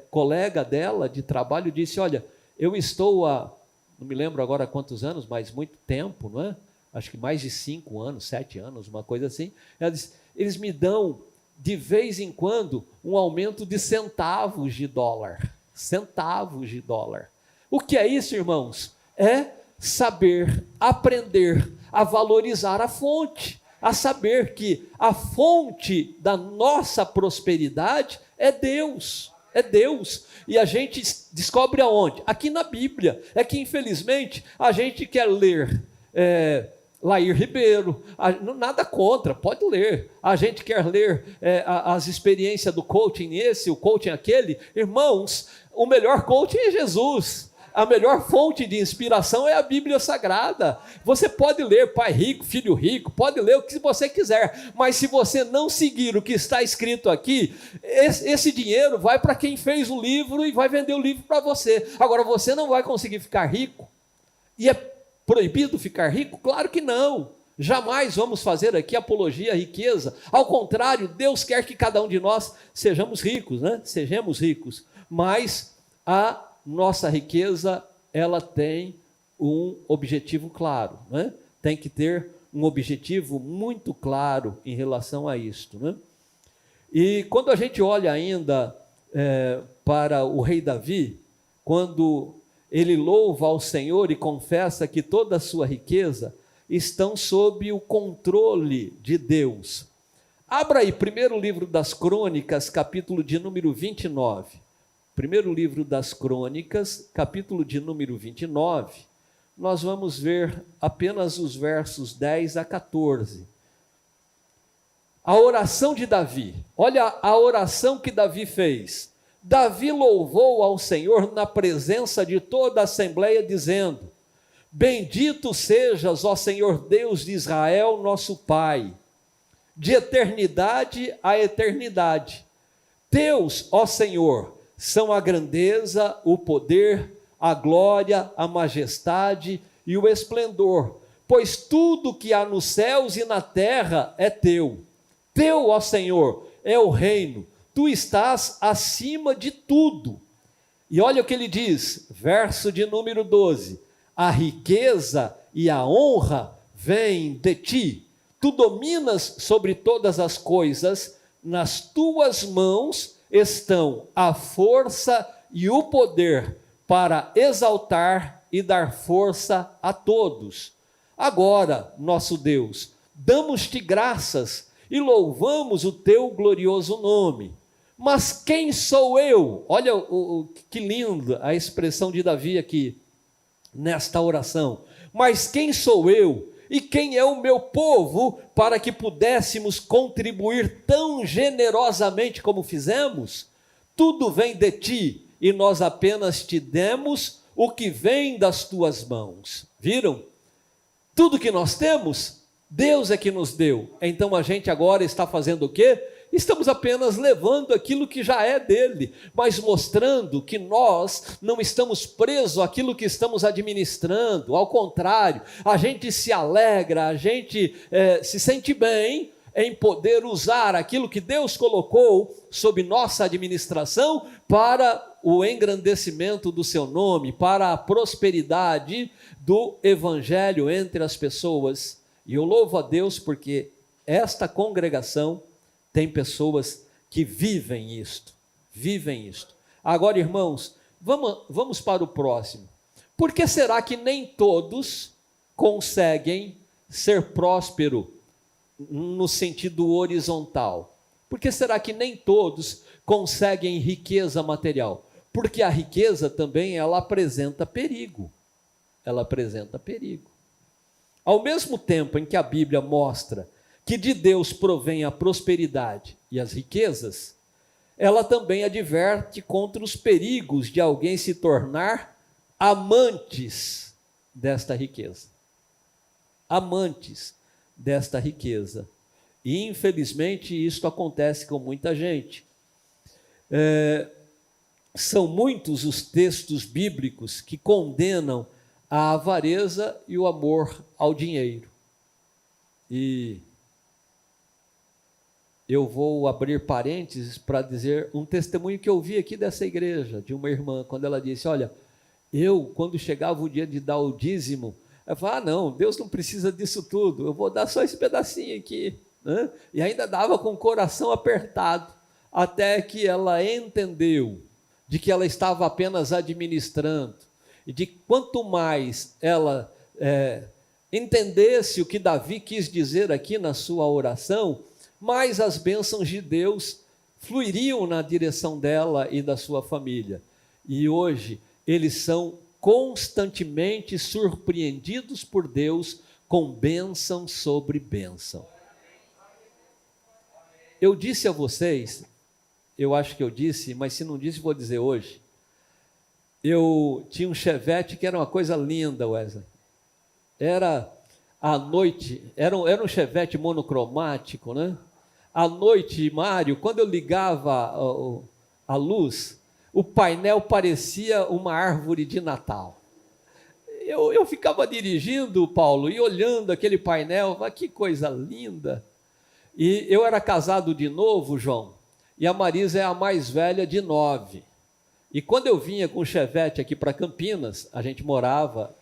colega dela de trabalho disse, olha, eu estou há, não me lembro agora quantos anos, mas muito tempo, não é? Acho que mais de 5 anos, 7 anos, uma coisa assim. Ela disse, eles me dão de vez em quando um aumento de centavos de dólar. Centavos de dólar. O que é isso, irmãos? É saber, aprender a valorizar a fonte, a saber que a fonte da nossa prosperidade é Deus. É Deus, e a gente descobre aonde? Aqui na Bíblia. É que infelizmente a gente quer ler Lair Ribeiro, nada contra, pode ler. A gente quer ler as experiências do coaching esse, o coaching aquele. Irmãos, o melhor coaching é Jesus. A melhor fonte de inspiração é a Bíblia Sagrada. Você pode ler Pai Rico, Filho Rico, pode ler o que você quiser, mas se você não seguir o que está escrito aqui, esse dinheiro vai para quem fez o livro e vai vender o livro para você. Agora, você não vai conseguir ficar rico. E é proibido ficar rico? Claro que não. Jamais vamos fazer aqui apologia à riqueza. Ao contrário, Deus quer que cada um de nós sejamos ricos, né? Sejamos ricos. Mas a nossa riqueza, ela tem um objetivo claro, né? Tem que ter um objetivo muito claro em relação a isto, né? E quando a gente olha ainda para o rei Davi, quando ele louva ao Senhor e confessa que toda a sua riqueza estão sob o controle de Deus. Abra aí, primeiro livro das Crônicas, capítulo de número 29. Primeiro livro das Crônicas, capítulo de número 29. Nós vamos ver apenas os versos 10 a 14. A oração de Davi. Olha a oração que Davi fez. Davi louvou ao Senhor na presença de toda a assembleia, dizendo: Bendito sejas, ó Senhor Deus de Israel, nosso Pai, de eternidade a eternidade. Teus, ó Senhor, são a grandeza, o poder, a glória, a majestade e o esplendor, pois tudo que há nos céus e na terra é teu. Teu, ó Senhor, é o reino, tu estás acima de tudo. E olha o que ele diz, verso de número 12: a riqueza e a honra vêm de ti, tu dominas sobre todas as coisas, nas tuas mãos estão a força e o poder para exaltar e dar força a todos. Agora, nosso Deus, damos-te graças e louvamos o teu glorioso nome. Mas quem sou eu? Olha que linda a expressão de Davi aqui, nesta oração. Mas quem sou eu e quem é o meu povo para que pudéssemos contribuir tão generosamente como fizemos? Tudo vem de ti e nós apenas te demos o que vem das tuas mãos. Viram? Tudo que nós temos, Deus é que nos deu. Então a gente agora está fazendo o quê? Estamos apenas levando aquilo que já é dele, mas mostrando que nós não estamos presos àquilo que estamos administrando. Ao contrário, a gente se alegra, a gente se sente bem em poder usar aquilo que Deus colocou sob nossa administração para o engrandecimento do seu nome, para a prosperidade do evangelho entre as pessoas. E eu louvo a Deus porque esta congregação tem pessoas que vivem isto, vivem isto. Agora, irmãos, vamos para o próximo. Por que será que nem todos conseguem ser prósperos no sentido horizontal? Por que será que nem todos conseguem riqueza material? Porque a riqueza também, ela apresenta perigo. Ela apresenta perigo. Ao mesmo tempo em que a Bíblia mostra que de Deus provém a prosperidade e as riquezas, ela também adverte contra os perigos de alguém se tornar amantes desta riqueza. Amantes desta riqueza. E infelizmente isto acontece com muita gente. São muitos os textos bíblicos que condenam a avareza e o amor ao dinheiro. E eu vou abrir parênteses para dizer um testemunho que eu vi aqui dessa igreja, de uma irmã, quando ela disse: olha, quando chegava o dia de dar o dízimo, eu falava: não, Deus não precisa disso tudo, eu vou dar só esse pedacinho aqui, né? E ainda dava com o coração apertado, até que ela entendeu de que ela estava apenas administrando, e de quanto mais ela entendesse o que Davi quis dizer aqui na sua oração, mais as bênçãos de Deus fluiriam na direção dela e da sua família. E hoje eles são constantemente surpreendidos por Deus com bênção sobre bênção. Eu disse a vocês, eu acho que eu disse, mas se não disse, vou dizer hoje. Eu tinha um Chevette que era uma coisa linda, Wesley. Era à noite, era um Chevette monocromático, né? À noite, Mário, quando eu ligava a luz, o painel parecia uma árvore de Natal. Eu ficava dirigindo, Paulo, e olhando aquele painel, que coisa linda. E eu era casado de novo, João, e a Marisa é a mais velha de 9. E quando eu vinha com o Chevette aqui para Campinas, a gente morava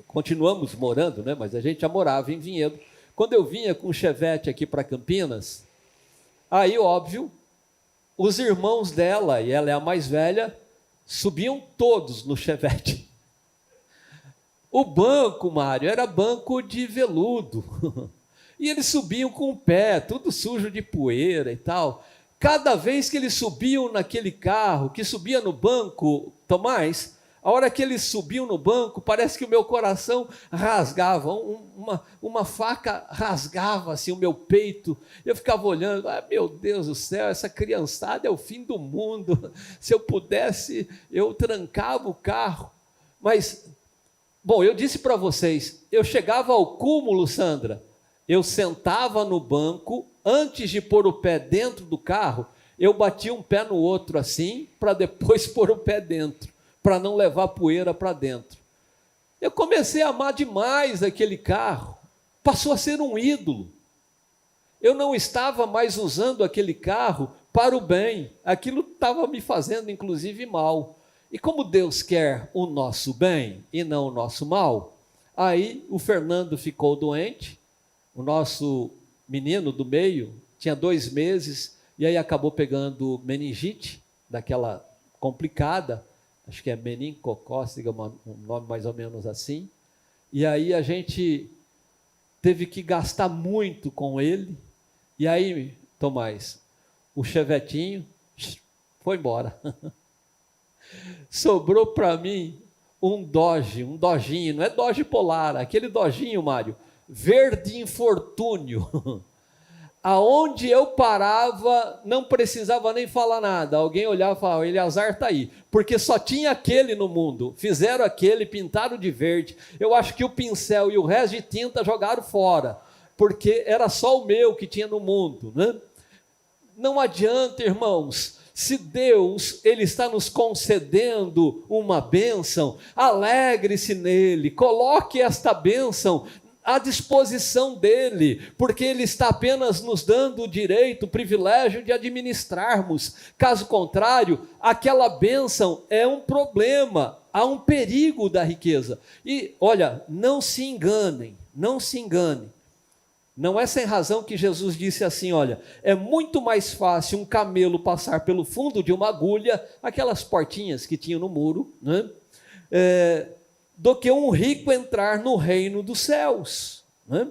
continuamos morando, né? Mas a gente já morava em Vinhedo. Quando eu vinha com o Chevette aqui para Campinas, aí, óbvio, os irmãos dela, e ela é a mais velha, subiam todos no Chevette. O banco, Mário, era banco de veludo. E eles subiam com o pé, tudo sujo de poeira e tal. Cada vez que eles subiam naquele carro, que subia no banco, Tomás, a hora que eles subiam no banco, parece que o meu coração rasgava, uma faca rasgava assim o meu peito. Eu ficava olhando, meu Deus do céu, essa criançada é o fim do mundo. Se eu pudesse, eu trancava o carro. Mas, bom, eu disse para vocês, eu chegava ao cúmulo, Sandra, eu sentava no banco, antes de pôr o pé dentro do carro, eu batia um pé no outro assim, para depois pôr o pé dentro, para não levar poeira para dentro. Eu comecei a amar demais aquele carro, passou a ser um ídolo. Eu não estava mais usando aquele carro para o bem, aquilo estava me fazendo inclusive mal. E como Deus quer o nosso bem e não o nosso mal, aí o Fernando ficou doente, o nosso menino do meio tinha 2 meses, e aí acabou pegando meningite, daquela complicada, acho que é meningocócica, um nome mais ou menos assim, e aí a gente teve que gastar muito com ele, e aí, Tomás, o chevetinho foi embora. Sobrou para mim um Dodginho, não é Dodge Polar, aquele Dodginho, Mário, verde infortúnio. Aonde eu parava, não precisava nem falar nada. Alguém olhava e falava, Eleazar está aí. Porque só tinha aquele no mundo. Fizeram aquele, pintaram de verde. Eu acho que o pincel e o resto de tinta jogaram fora. Porque era só o meu que tinha no mundo, né? Não adianta, irmãos. Se Deus, Ele está nos concedendo uma bênção, alegre-se nele. Coloque esta bênção à disposição dele, porque ele está apenas nos dando o direito, o privilégio de administrarmos. Caso contrário, aquela bênção é um problema, há um perigo da riqueza. E olha, não se enganem, não se enganem. Não é sem razão que Jesus disse assim, olha, é muito mais fácil um camelo passar pelo fundo de uma agulha, aquelas portinhas que tinham no muro, né? Do que um rico entrar no reino dos céus, né?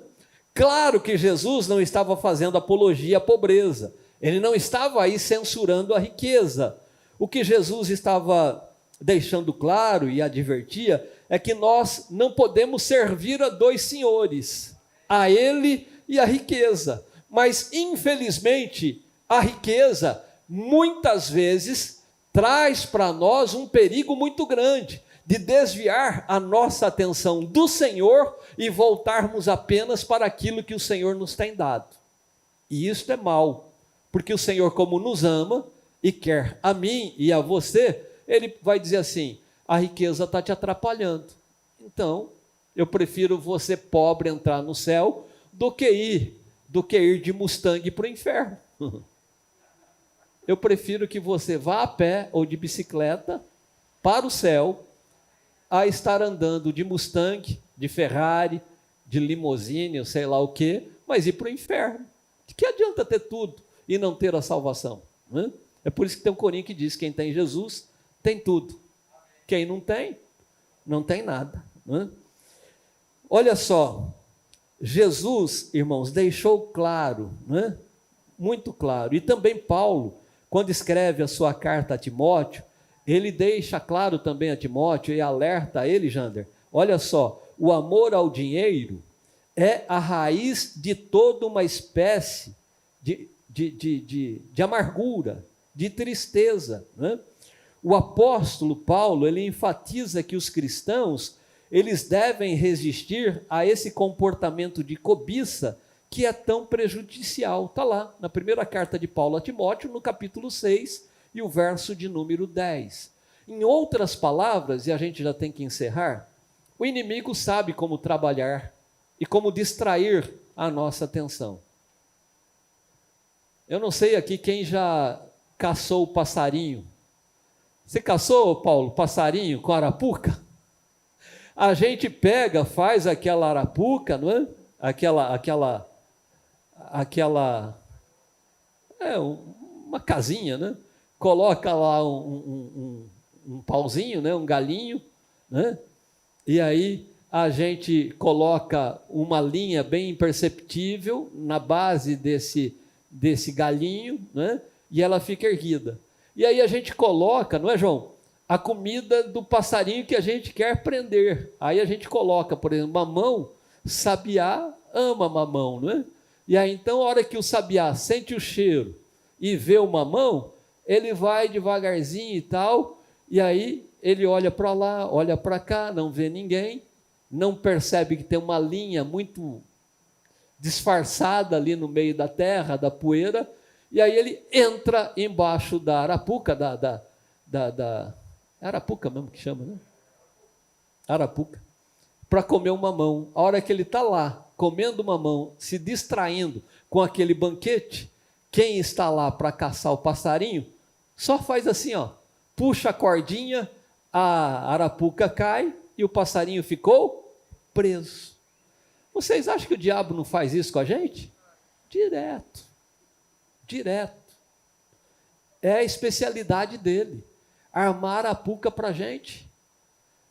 Claro que Jesus não estava fazendo apologia à pobreza, ele não estava aí censurando a riqueza. O que Jesus estava deixando claro e advertia é que nós não podemos servir a 2 senhores, a ele e a riqueza. Mas infelizmente a riqueza muitas vezes traz para nós um perigo muito grande, de desviar a nossa atenção do Senhor e voltarmos apenas para aquilo que o Senhor nos tem dado. E isso é mal, porque o Senhor, como nos ama e quer a mim e a você, Ele vai dizer assim, a riqueza está te atrapalhando. Então, eu prefiro você pobre entrar no céu do que ir de Mustang para o inferno. Eu prefiro que você vá a pé ou de bicicleta para o céu, a estar andando de Mustang, de Ferrari, de limousine, ou sei lá o quê, mas ir para o inferno. De que adianta ter tudo e não ter a salvação? Né? É por isso que tem um corinho que diz, quem tem Jesus, tem tudo. Quem não tem, não tem nada. Né? Olha só, Jesus, irmãos, deixou claro, né? Muito claro, e também Paulo, quando escreve a sua carta a Timóteo, ele deixa claro também a Timóteo e alerta a ele, Jander, olha só, o amor ao dinheiro é a raiz de toda uma espécie de amargura, de tristeza, né? O apóstolo Paulo, ele enfatiza que os cristãos, eles devem resistir a esse comportamento de cobiça que é tão prejudicial. Está lá, na primeira carta de Paulo a Timóteo, no capítulo 6, e o verso de número 10. Em outras palavras, e a gente já tem que encerrar, o inimigo sabe como trabalhar e como distrair a nossa atenção. Eu não sei aqui quem já caçou o passarinho. Você caçou, Paulo, passarinho com arapuca? A gente pega, faz aquela arapuca, não é? Uma casinha, né? Coloca lá um pauzinho, né? Um galinho, né? E aí a gente coloca uma linha bem imperceptível na base desse galinho, né? E ela fica erguida. E aí a gente coloca, não é, João? A comida do passarinho que a gente quer prender. Aí a gente coloca, por exemplo, mamão. Sabiá ama mamão, não é? E aí então, a hora que o sabiá sente o cheiro e vê o mamão, ele vai devagarzinho e tal, e aí ele olha para lá, olha para cá, não vê ninguém, não percebe que tem uma linha muito disfarçada ali no meio da terra, da poeira, e aí ele entra embaixo da arapuca, arapuca mesmo que chama, né? Arapuca. Para comer um mamão. A hora que ele está lá, comendo mamão, se distraindo com aquele banquete, quem está lá para caçar o passarinho, só faz assim, ó, puxa a cordinha, a arapuca cai e o passarinho ficou preso. Vocês acham que o diabo não faz isso com a gente? Direto. É a especialidade dele, armar arapuca para a gente.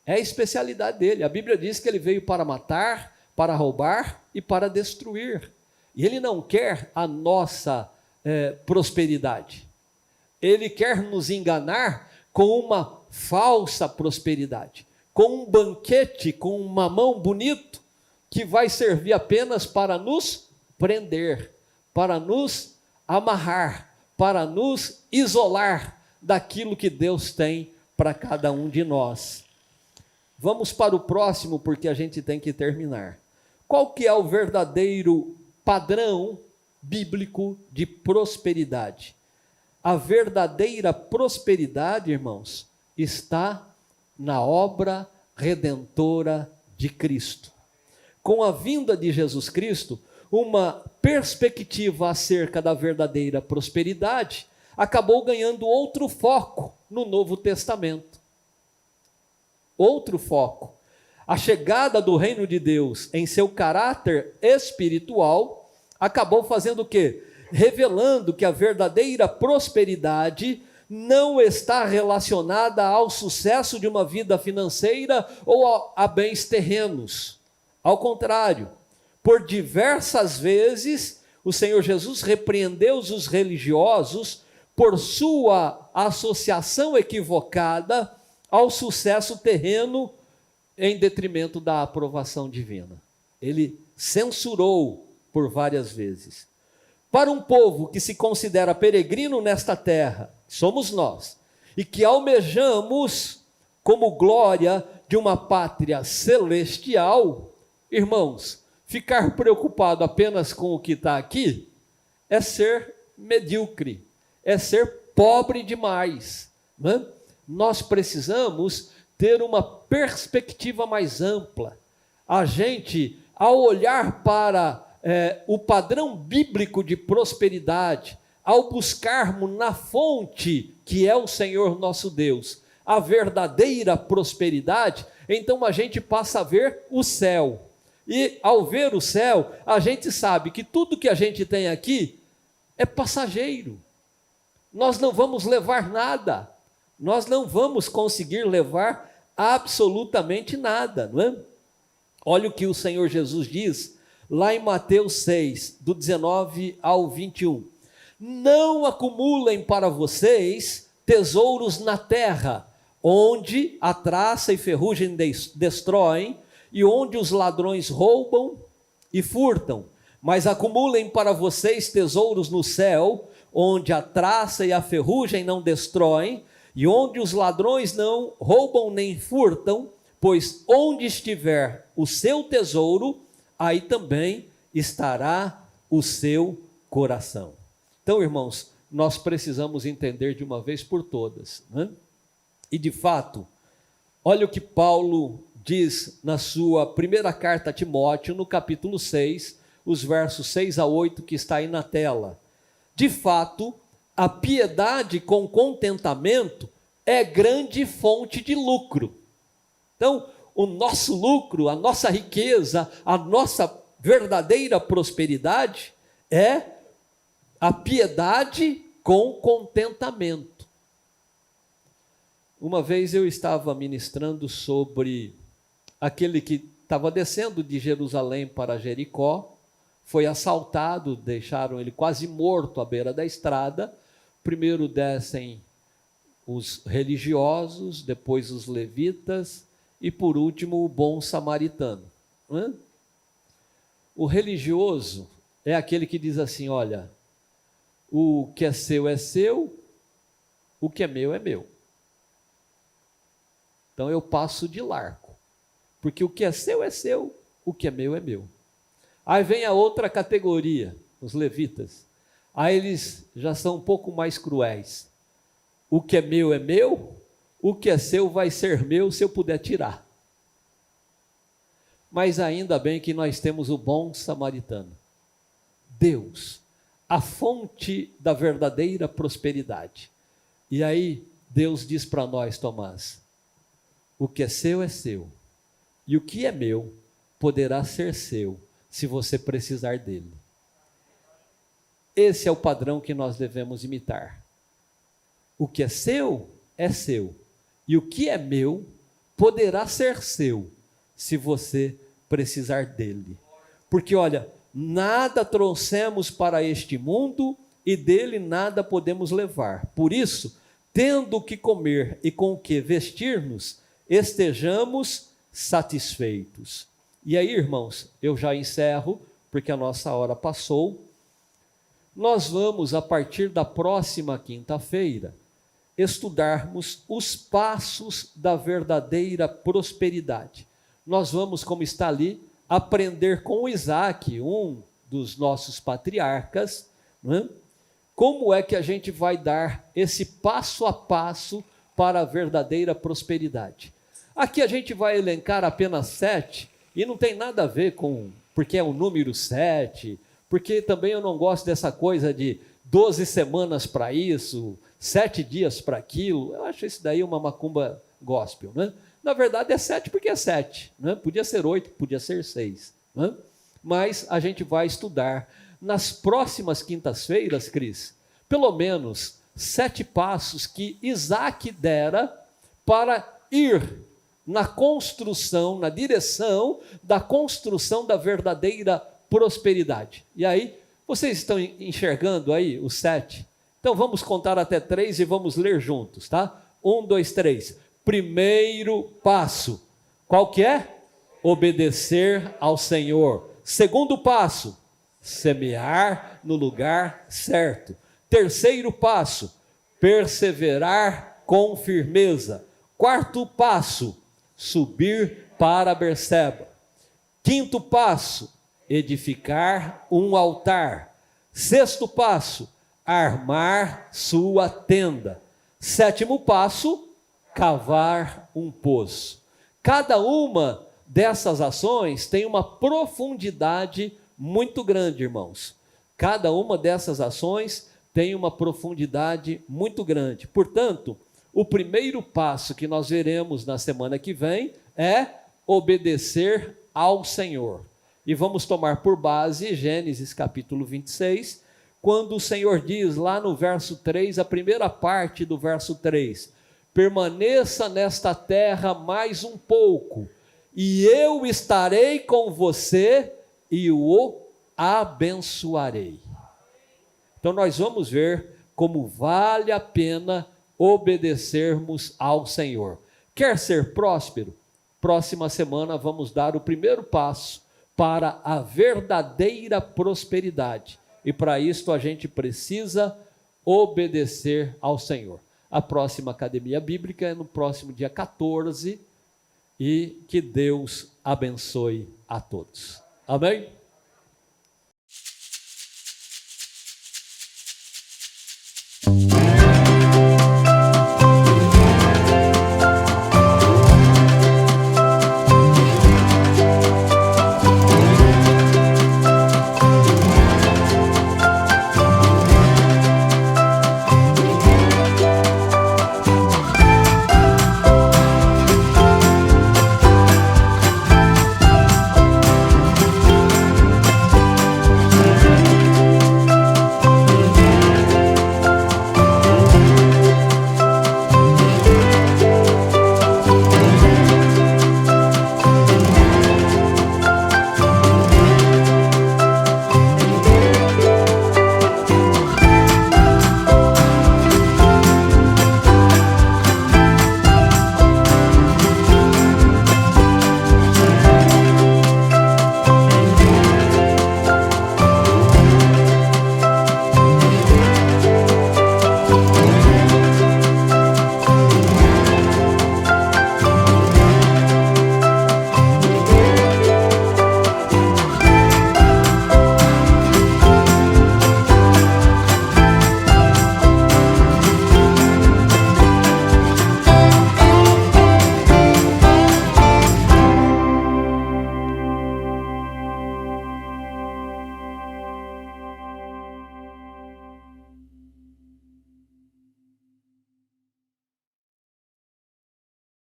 É a especialidade dele. A Bíblia diz que ele veio para matar, para roubar e para destruir. E ele não quer a nossa prosperidade. Ele quer nos enganar com uma falsa prosperidade, com um banquete, com um mamão bonito, que vai servir apenas para nos prender, para nos amarrar, para nos isolar daquilo que Deus tem para cada um de nós. Vamos para o próximo, porque a gente tem que terminar. Qual que é o verdadeiro padrão bíblico de prosperidade? A verdadeira prosperidade, irmãos, está na obra redentora de Cristo. Com a vinda de Jesus Cristo, uma perspectiva acerca da verdadeira prosperidade acabou ganhando outro foco no Novo Testamento. Outro foco. A chegada do reino de Deus em seu caráter espiritual acabou fazendo o quê? Revelando que a verdadeira prosperidade não está relacionada ao sucesso de uma vida financeira ou a bens terrenos. Ao contrário, por diversas vezes, o Senhor Jesus repreendeu os religiosos por sua associação equivocada ao sucesso terreno em detrimento da aprovação divina. Ele censurou por várias vezes. Para um povo que se considera peregrino nesta terra, somos nós, e que almejamos como glória de uma pátria celestial, irmãos, ficar preocupado apenas com o que está aqui é ser medíocre, é ser pobre demais, não é? Nós precisamos ter uma perspectiva mais ampla. A gente, ao olhar para o padrão bíblico de prosperidade, ao buscarmos na fonte, que é o Senhor nosso Deus, a verdadeira prosperidade, então a gente passa a ver o céu. E ao ver o céu, a gente sabe que tudo que a gente tem aqui é passageiro. Nós não vamos levar nada. Nós não vamos conseguir levar absolutamente nada, não é? Olha o que o Senhor Jesus diz lá em Mateus 6, do 19 ao 21. Não acumulem para vocês tesouros na terra, onde a traça e ferrugem destroem, e onde os ladrões roubam e furtam. Mas acumulem para vocês tesouros no céu, onde a traça e a ferrugem não destroem, e onde os ladrões não roubam nem furtam, pois onde estiver o seu tesouro, aí também estará o seu coração. Então, irmãos, nós precisamos entender de uma vez por todas, né? E de fato, olha o que Paulo diz na sua primeira carta a Timóteo, no capítulo 6, os versos 6 a 8, que está aí na tela. De fato, a piedade com contentamento é grande fonte de lucro. Então, o nosso lucro, a nossa riqueza, a nossa verdadeira prosperidade é a piedade com contentamento. Uma vez eu estava ministrando sobre aquele que estava descendo de Jerusalém para Jericó, foi assaltado, deixaram ele quase morto à beira da estrada. Primeiro descem os religiosos, depois os levitas e por último o bom samaritano. O religioso é aquele que diz assim: olha, o que é seu, o que é meu é meu. Então eu passo de largo, porque o que é seu, o que é meu é meu. Aí vem a outra categoria, os levitas. Aí eles já são um pouco mais cruéis. O que é meu, o que é seu vai ser meu se eu puder tirar. Mas ainda bem que nós temos o bom samaritano. Deus, a fonte da verdadeira prosperidade. E aí Deus diz para nós, Tomás, o que é seu, e o que é meu poderá ser seu, se você precisar dele. Esse é o padrão que nós devemos imitar. O que é seu, e o que é meu poderá ser seu, se você precisar dele. Porque olha, nada trouxemos para este mundo e dele nada podemos levar. Por isso, tendo o que comer e com o que vestir-nos, estejamos satisfeitos. E aí, irmãos, eu já encerro, porque a nossa hora passou. Nós vamos, a partir da próxima quinta-feira, estudarmos os passos da verdadeira prosperidade. Nós vamos, como está ali, aprender com Isaac, um dos nossos patriarcas, como é que a gente vai dar esse passo a passo para a verdadeira prosperidade. Aqui a gente vai elencar apenas 7, e não tem nada a ver com, porque é o número 7, porque também eu não gosto dessa coisa de 12 semanas para isso, 7 dias para aquilo. Eu acho isso daí uma macumba gospel, Na verdade é 7 porque é 7, Podia ser 8, podia ser 6, Mas a gente vai estudar nas próximas quintas-feiras, Cris, pelo menos 7 passos que Isaac dera para ir na construção, na direção da construção da verdadeira prosperidade. E aí, vocês estão enxergando aí os 7? Então vamos contar até 3 e vamos ler juntos, tá? 1, 2, 3. Primeiro passo, qual que é? Obedecer ao Senhor. Segundo passo, semear no lugar certo. Terceiro passo, perseverar com firmeza. Quarto passo, subir para Berseba. Quinto passo, edificar um altar. Sexto passo, armar sua tenda. Sétimo passo, cavar um poço. Cada uma dessas ações tem uma profundidade muito grande, irmãos. Cada uma dessas ações tem uma profundidade muito grande. Portanto, o primeiro passo que nós veremos na semana que vem é obedecer ao Senhor. E vamos tomar por base Gênesis capítulo 26, quando o Senhor diz lá no verso 3, a primeira parte do verso 3, permaneça nesta terra mais um pouco, e eu estarei com você e o abençoarei. Então nós vamos ver como vale a pena obedecermos ao Senhor. Quer ser próspero? Próxima semana vamos dar o primeiro passo para a verdadeira prosperidade. E para isso a gente precisa obedecer ao Senhor. A próxima Academia Bíblica é no próximo dia 14, e que Deus abençoe a todos. Amém?